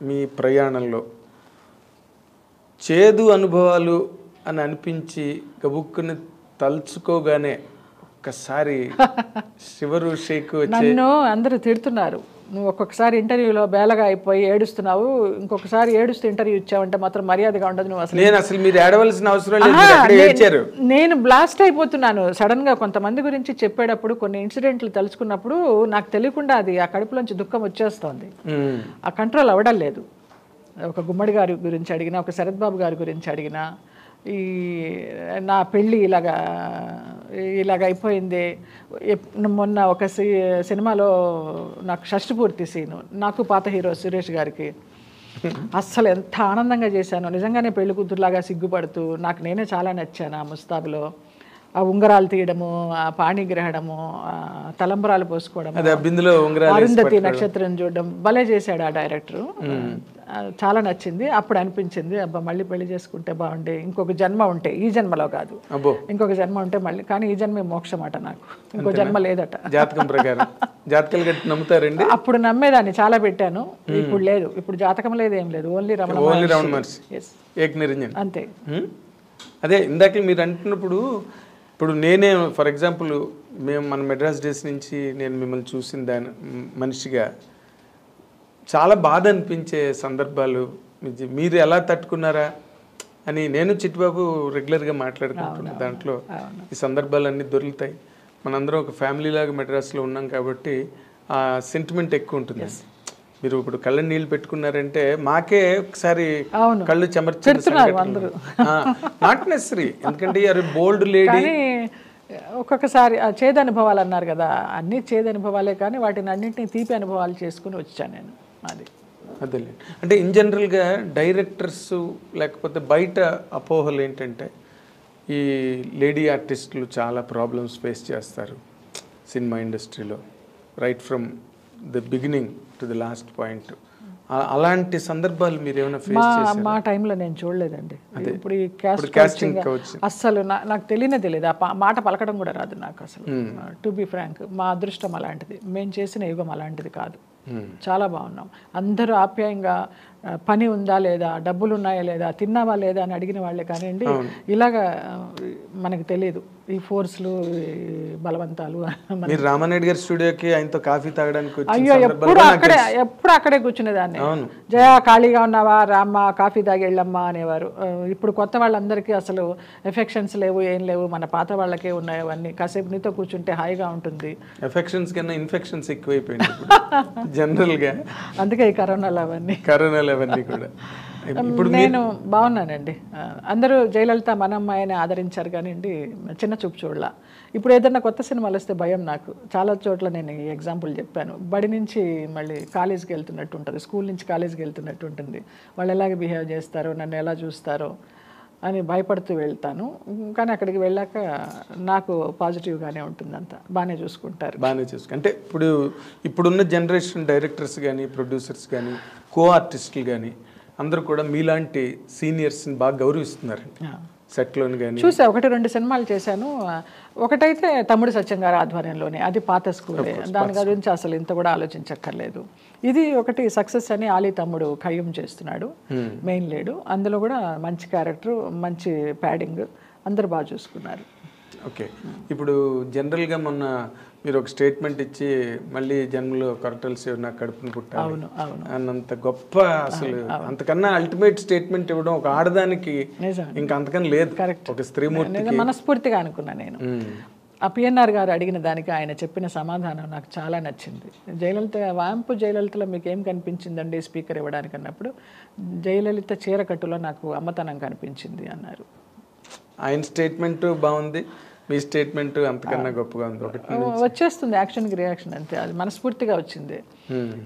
మీ ప్రయాణంలో చేదు అనుభవాలు అని అనిపించి గబుక్కుని తలుచుకోగానే ఒక్కసారి శివరు షేక్ వచ్చి నన్ను అందరూ తిడుతున్నారు, నువ్వు ఒక్కొక్కసారి ఇంటర్వ్యూలో బేలగా అయిపోయి ఏడుస్తున్నావు, ఇంకొకసారి ఏడుస్తూ ఇంటర్వ్యూ ఇచ్చావంటే మాత్రం మర్యాదగా ఉండదు. నువ్వు అసలు మీరు ఏడవలసిన అవసరం లేదు. నేను బ్లాస్ట్ అయిపోతున్నాను సడన్ గా. కొంతమంది గురించి చెప్పేటప్పుడు కొన్ని ఇన్సిడెంట్లు తలుచుకున్నప్పుడు నాకు తెలియకుండా అది ఆ కడుపులోంచి దుఃఖం వచ్చేస్తోంది, ఆ కంట్రోల్ అవ్వడం లేదు. ఒక గుమ్మడి గారి గురించి అడిగినా, ఒక శరత్ బాబు గారి గురించి అడిగినా, ఈ నా పెళ్ళి ఇలాగ అయిపోయింది. మొన్న ఒక సినిమాలో నాకు షష్టి పూర్తి సీను, నాకు పాత హీరో సురేష్ గారికి అస్సలు ఎంత ఆనందంగా చేశాను. నిజంగానే పెళ్లి కూతురులాగా సిగ్గుపడుతూ నాకు నేనే చాలా నచ్చాను. ఆ ముస్తాబులో ఆ ఉంగరాలు తీయడము, ఆ పాణిగ్రహణము, తలంబరాలు పోసుకోవడం, అరుంధతి నక్షత్రం చూడడం భలే చేశాడు ఆ డైరెక్టరు. చాలా నచ్చింది. అప్పుడు అనిపించింది, అబ్బా మళ్ళీ పెళ్లి చేసుకుంటే బాగుండే, ఇంకొక జన్మ ఉంటే, ఈ జన్మలో కాదు ఇంకొక జన్మ ఉంటే మళ్ళీ. కానీ ఈ జన్మే మోక్షం అట, నాకు ఇంకో జన్మ లేదట జాతకం ప్రకారం. జాతకాలు నమ్ముతారండి? అప్పుడు నమ్మేదాన్ని, చాలా పెట్టాను. ఇప్పుడు లేదు, ఇప్పుడు జాతకం లేదు, ఏం లేదు, ఓన్లీ రమణ మహర్షి ఏక నిరంజన్ అంతే. అదే ఇందాక మీరు అంటున్నప్పుడు, ఇప్పుడు నేనే ఫర్ ఎగ్జాంపుల్ మన మెడ్రాస్ డేస్ నుంచి నేను మిమ్మల్ని చూసిన దాని మనిషిగా చాలా బాధ అనిపించే సందర్భాలు మీరు ఎలా తట్టుకున్నారా అని నేను చిట్టిబాబు రెగ్యులర్గా మాట్లాడుకుంటున్నా. దాంట్లో ఈ సందర్భాలన్నీ దొరుకుతాయి. మనందరం ఒక ఫ్యామిలీ లాగా మెడ్రాస్లో ఉన్నాం కాబట్టి ఆ సెంటిమెంట్ ఎక్కువ ఉంటుంది. మీరు ఇప్పుడు కళ్ళ నీళ్ళు పెట్టుకున్నారంటే మాకే ఒకసారి కళ్ళు చెమర్చున్నారు, నాట్ నెసరీ, ఎందుకంటే అరే బోల్డ్ లేడీ. ఒక్కొక్కసారి చేదు అనుభవాలు అన్నారు కదా, అన్నీ చేదు అనుభవాలే, కానీ వాటిని అన్నింటినీ తీపి అనుభవాలు చేసుకుని వచ్చాను నేను. అదే అంటే ఇన్ జనరల్గా డైరెక్టర్స్ లేకపోతే బయట అపోహలు ఏంటంటే ఈ లేడీ ఆర్టిస్టులు చాలా ప్రాబ్లమ్స్ ఫేస్ చేస్తారు సినిమా ఇండస్ట్రీలో, right from the beginning to the last point. అలాంటి సందర్భాలు మీరు ఏమైనా ఫేస్ చేశారా? మా టైంలో నేను చూడలేదండి. ఇప్పుడు ఈ కాస్టింగ్ అస్సలు నాకు తెలియదు. ఆ మాట పలకడం కూడా రాదు నాకు అసలు. టు బి ఫ్రాంక్, మా అదృష్టం అలాంటిది, మేము చేసిన యుగం అలాంటిది కాదు. చాలా బాగున్నాం అందరూ ఆప్యాయంగా. పని ఉందా లేదా, డబ్బులు ఉన్నాయా లేదా, తిన్నావా లేదా అని అడిగిన వాళ్ళే కానివ్వండి. ఇలాగా మనకు తెలియదు ఈ ఫోర్స్లు, బలవంతాలు. మీరు రామానాయుడు గారి స్టూడియోకి ఆయనతో కాఫీ తాగడానికి అయ్యో ఎప్పుడు అక్కడే కూర్చునేదాన్ని. జయ ఖాళీగా ఉన్నావా, రామ్మ కాఫీ తాగి వెళ్ళమ్మా అనేవారు. ఇప్పుడు కొత్త వాళ్ళందరికీ అసలు ఎఫెక్షన్స్ లేవు, ఏం లేవు. మన పాత వాళ్ళకే ఉన్నాయి అవన్నీ. కాసేపు నీతో కూర్చుంటే హాయిగా ఉంటుంది. ఎఫెక్షన్స్ కన్నా ఇన్ఫెక్షన్స్ ఎక్కువైపోయింది జనరల్గా. అందుకే ఈ కరోనాలు అవన్నీ కూడా. నేను బాగున్నానండి. అందరూ జయలలిత మన అమ్మాయిని ఆదరించారు కానివ్వండి, చిన్న చూపు చూడలా. ఇప్పుడు ఏదైనా కొత్త సినిమాలు వస్తే భయం నాకు. చాలా చోట్ల నేను ఈ ఎగ్జాంపుల్ చెప్పాను. బడి నుంచి మళ్ళీ కాలేజీకి వెళ్తున్నట్టు ఉంటుంది, స్కూల్ నుంచి కాలేజీకి వెళ్తున్నట్టు ఉంటుంది. వాళ్ళు ఎలాగ బిహేవ్ చేస్తారో, నన్ను ఎలా చూస్తారో అని భయపడుతూ వెళ్తాను. కానీ అక్కడికి వెళ్ళాక నాకు పాజిటివ్గానే ఉంటుంది, అంతా బాగానే చూసుకుంటారు. అంటే ఇప్పుడున్న జనరేషన్ డైరెక్టర్స్ కానీ, ప్రొడ్యూసర్స్ కానీ, కో ఆర్టిస్టులు కానీ అందరూ కూడా మీలాంటి సీనియర్స్ని బాగా గౌరవిస్తున్నారు సెట్లోని. కానీ చూసా, 1-2 సినిమాలు చేశాను. ఒకటైతే తమ్ముడు సత్యం గారి ఆధ్వర్యంలోనే, అది పాత స్కూలే, దాని గురించి అసలు ఇంత కూడా ఆలోచించక్కర్లేదు. ఇది ఒకటి సక్సెస్ అని ఆలీ తమ్ముడు ఖయ్యం చేస్తున్నాడు, మెయిన్ లీడు. అందులో కూడా మంచి క్యారెక్టర్, మంచి ప్యాడింగ్, అందరూ బాగా చూసుకున్నారు. ఓకే. ఇప్పుడు జనరల్గా మొన్న మీరు ఒక స్టేట్మెంట్ ఇచ్చి మళ్ళీ జన్మలో కొరటల్సి నాకు కడుపుని పుట్టాలి అన్నంత గొప్ప, అసలు అంతకన్నా అల్టిమేట్ స్టేట్మెంట్ ఇవ్వడం ఒక ఆడదానికి ఇంకా అంతకన్నా లేదు. ఒక స్త్రీమూర్తి మనస్ఫూర్తిగా అనుకున్నా నేను. ఆ పిఎన్ఆర్ గారు అడిగిన దానికి ఆయన చెప్పిన సమాధానం నాకు చాలా నచ్చింది. వాంపు జయలలితలో మీకు ఏం కనిపించిందండి స్పీకర్ ఇవ్వడానికి అన్నప్పుడు, జయలలిత చీరకట్టులో నాకు అమ్మతనం కనిపించింది అన్నారు. ఆయన స్టేట్మెంట్ బాగుంది, మీ స్టేట్మెంట్ అంతకన్నా గొప్పగా ఉంది. వచ్చేస్తుంది యాక్షన్కి రియాక్షన్, అంతే. అది మనస్ఫూర్తిగా వచ్చింది.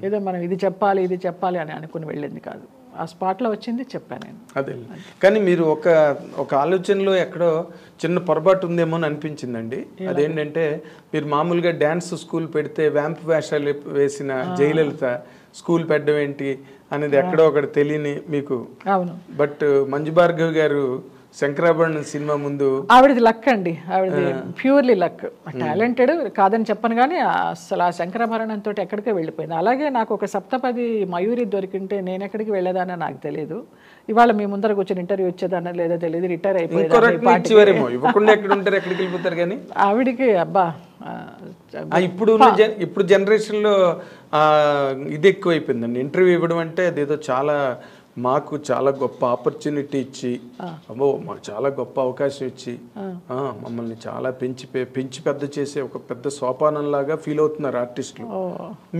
ఏదో మనం ఇది చెప్పాలి అని అనుకుని వెళ్ళింది కాదు, ఆ స్పాట్లో వచ్చింది, చెప్పాను నేను. అదే. కానీ మీరు ఒక ఆలోచనలో ఎక్కడో చిన్న పొరపాటు ఉందేమో అని అనిపించిందండి. అదేంటంటే మీరు మామూలుగా డ్యాన్స్ స్కూల్ పెడితే వ్యాంప్ వేషాలు వేసిన జయలలిత స్కూల్ పెట్టడం ఏంటి అనేది ఎక్కడో ఒకటి తెలియని మీకు. అవును. బట్ మంజు భార్గవ్ గారు శంకరాభరణం సినిమా ముందు ఆవిడది లక్ అండి, ఆవిడది ప్యూర్లీ లక్. టాలెంటెడ్ కాదని చెప్పను, కానీ అసలు ఆ శంకరాభరణంతో ఎక్కడికే వెళ్ళిపోయింది. అలాగే నాకు ఒక సప్తపది మయూరి దొరికింటే నేను ఎక్కడికి వెళ్ళేదానో నాకు తెలియదు. ఇవాళ మీ ముందర కూర్చొని ఇంటర్వ్యూ వచ్చేదానో లేదో తెలియదు, రిటైర్ అయిపోయింది. ఆవిడికి అబ్బా ఇప్పుడు జనరేషన్లో ఇది ఎక్కువైపోయిందండి. ఇంటర్వ్యూ ఇవ్వడం అంటే అదేదో చాలా మాకు చాలా గొప్ప ఆపర్చునిటీ ఇచ్చి, అమ్మో మాకు చాలా గొప్ప అవకాశం ఇచ్చి మమ్మల్ని చాలా పెంచి పెద్ద చేసే ఒక పెద్ద సోపానంలాగా ఫీల్ అవుతున్నారు ఆర్టిస్టులు.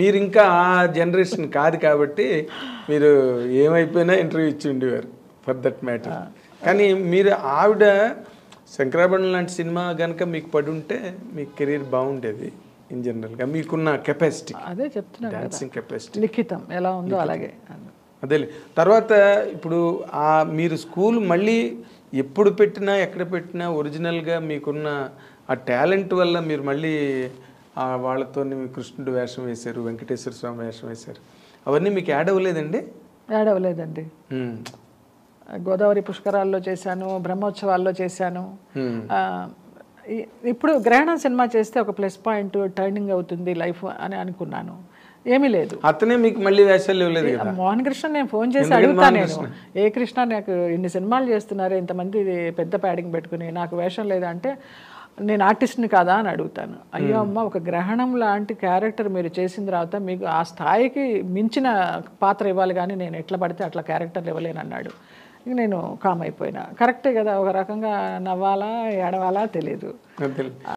మీరు ఇంకా ఆ జనరేషన్ కాదు కాబట్టి మీరు ఏమైపోయినా ఇంటర్వ్యూ ఇచ్చి ఉండేవారు ఫర్ దట్ మ్యాటర్. కానీ మీరు ఆవిడ శంకరాభరణం లాంటి సినిమా కనుక మీకు పడి ఉంటే మీ కెరీర్ బాగుండేది. ఇన్ జనరల్గా మీకున్న కెపాసిటీ, అదే చెప్తున్నా, డాన్సింగ్ కెపాసిటీ లిఖితం ఎలా ఉందో అలాగే. అదే తర్వాత ఇప్పుడు మీరు స్కూల్ మళ్ళీ ఎప్పుడు పెట్టినా ఎక్కడ పెట్టినా ఒరిజినల్గా మీకున్న ఆ టాలెంట్ వల్ల మీరు మళ్ళీ వాళ్ళతో కృష్ణుడు వేషం వేశారు, వెంకటేశ్వర స్వామి వేషం వేశారు. అవన్నీ మీకు యాడ్ అవ్వలేదండి? యాడ్ అవ్వలేదండి. గోదావరి పుష్కరాల్లో చేశాను, బ్రహ్మోత్సవాల్లో చేశాను. ఇప్పుడు గ్రహణం సినిమా చేస్తే ఒక ప్లస్ పాయింట్, టర్నింగ్ అవుతుంది లైఫ్ అని అనుకున్నాను. ఏమీ లేదు. అతనే మీకు మళ్ళీ వేషాలు ఇవ్వలేదు? మోహన్ కృష్ణ నేను ఫోన్ చేసి అడుగుతాను, నేను ఏ కృష్ణ నాకు ఇన్ని సినిమాలు చేస్తున్నారు, ఇంతమంది పెద్ద ప్యాడింగ్ పెట్టుకుని నాకు వేషం లేదా అంటే నేను ఆర్టిస్ట్ని కాదా అని అడుగుతాను. అయ్యో అమ్మ, ఒక గ్రహణం లాంటి క్యారెక్టర్ మీరు చేసిన తర్వాత మీకు ఆ స్థాయికి మించిన పాత్ర ఇవ్వాలి, కానీ నేను ఎట్లా పడితే అట్లా క్యారెక్టర్లు ఇవ్వలేను అన్నాడు. ఇక నేను కామ్ అయిపోయినా. కరెక్టే కదా, ఒక రకంగా నవ్వాలా ఏడవాలా తెలియదు.